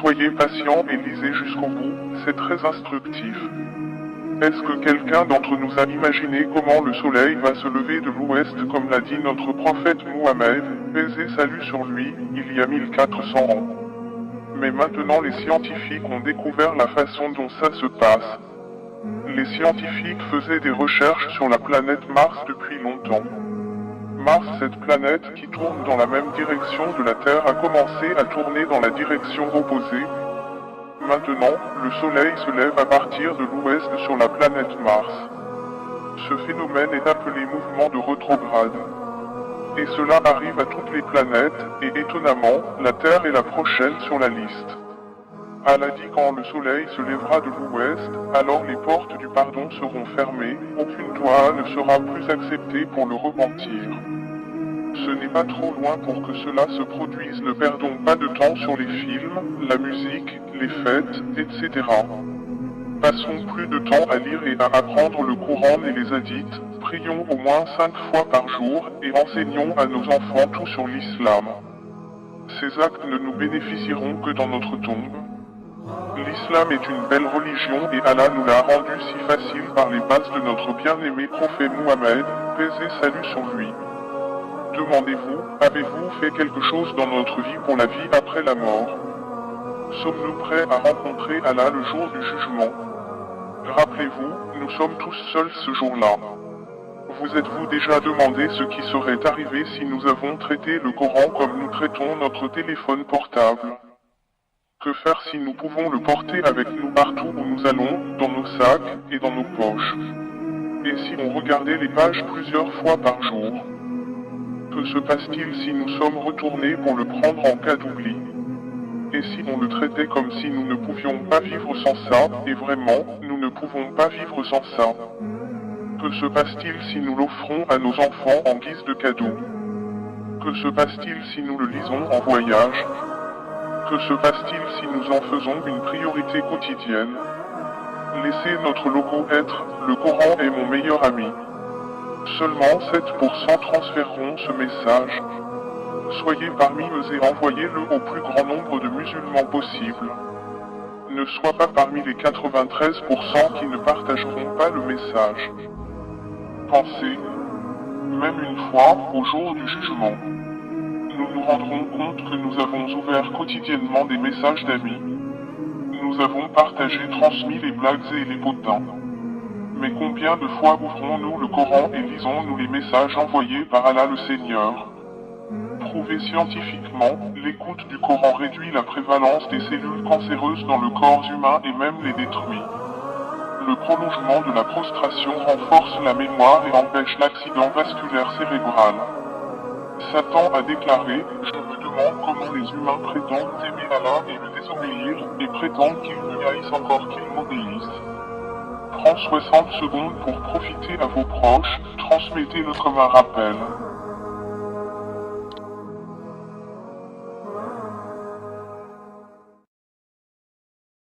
Soyez patient et lisez jusqu'au bout, c'est très instructif. Est-ce que quelqu'un d'entre nous a imaginé comment le soleil va se lever de l'ouest comme l'a dit notre prophète Mohammed, paix et salut sur lui, il y a 1400 ans? Mais maintenant les scientifiques ont découvert la façon dont ça se passe. Les scientifiques faisaient des recherches sur la planète Mars depuis longtemps. Mars, cette planète qui tourne dans la même direction de la Terre, a commencé à tourner dans la direction opposée. Maintenant, le Soleil se lève à partir de l'ouest sur la planète Mars. Ce phénomène est appelé mouvement de rétrograde. Et cela arrive à toutes les planètes, et étonnamment, la Terre est la prochaine sur la liste. Allah dit quand le Soleil se lèvera de l'ouest, alors les portes du pardon seront fermées, aucune doua ne sera plus acceptée pour le repentir. Ce n'est pas trop loin pour que cela se produise, ne perdons pas de temps sur les films, la musique, les fêtes, etc. Passons plus de temps à lire et à apprendre le Coran et les hadiths, prions au moins 5 fois par jour et enseignons à nos enfants tout sur l'islam. Ces actes ne nous bénéficieront que dans notre tombe. L'islam est une belle religion et Allah nous l'a rendu si facile par les bases de notre bien-aimé prophète Mohammed, paix et salut sur lui. Demandez-vous, avez-vous fait quelque chose dans notre vie pour la vie après la mort? Sommes-nous prêts à rencontrer Allah le jour du jugement? Rappelez-vous, nous sommes tous seuls ce jour-là. Vous êtes-vous déjà demandé ce qui serait arrivé si nous avons traité le Coran comme nous traitons notre téléphone portable? Que faire si nous pouvons le porter avec nous partout où nous allons, dans nos sacs et dans nos poches? Et si on regardait les pages plusieurs fois par jour? Que se passe-t-il si nous sommes retournés pour le prendre en cas d'oubli? Et si on le traitait comme si nous ne pouvions pas vivre sans ça, et vraiment, nous ne pouvons pas vivre sans ça? Que se passe-t-il si nous l'offrons à nos enfants en guise de cadeau? Que se passe-t-il si nous le lisons en voyage? Que se passe-t-il si nous en faisons une priorité quotidienne? Laissez notre logo être « Le Coran est mon meilleur ami ». Seulement 7% transféreront ce message. Soyez parmi eux et envoyez-le au plus grand nombre de musulmans possible. Ne sois pas parmi les 93% qui ne partageront pas le message. Pensez, même une fois, au jour du jugement. Nous nous rendrons compte que nous avons ouvert quotidiennement des messages d'amis. Nous avons partagé, transmis les blagues et les potins. Mais combien de fois ouvrons-nous le Coran et lisons-nous les messages envoyés par Allah le Seigneur? Prouvé scientifiquement, l'écoute du Coran réduit la prévalence des cellules cancéreuses dans le corps humain et même les détruit. Le prolongement de la prostration renforce la mémoire et empêche l'accident vasculaire cérébral. Satan a déclaré « Je me demande comment les humains prétendent aimer Allah et le désobéir, et prétendent qu'ils lui haïssent encore qu'ils m'obéissent. » Prends 60 secondes pour profiter à vos proches, transmettez-le comme un rappel.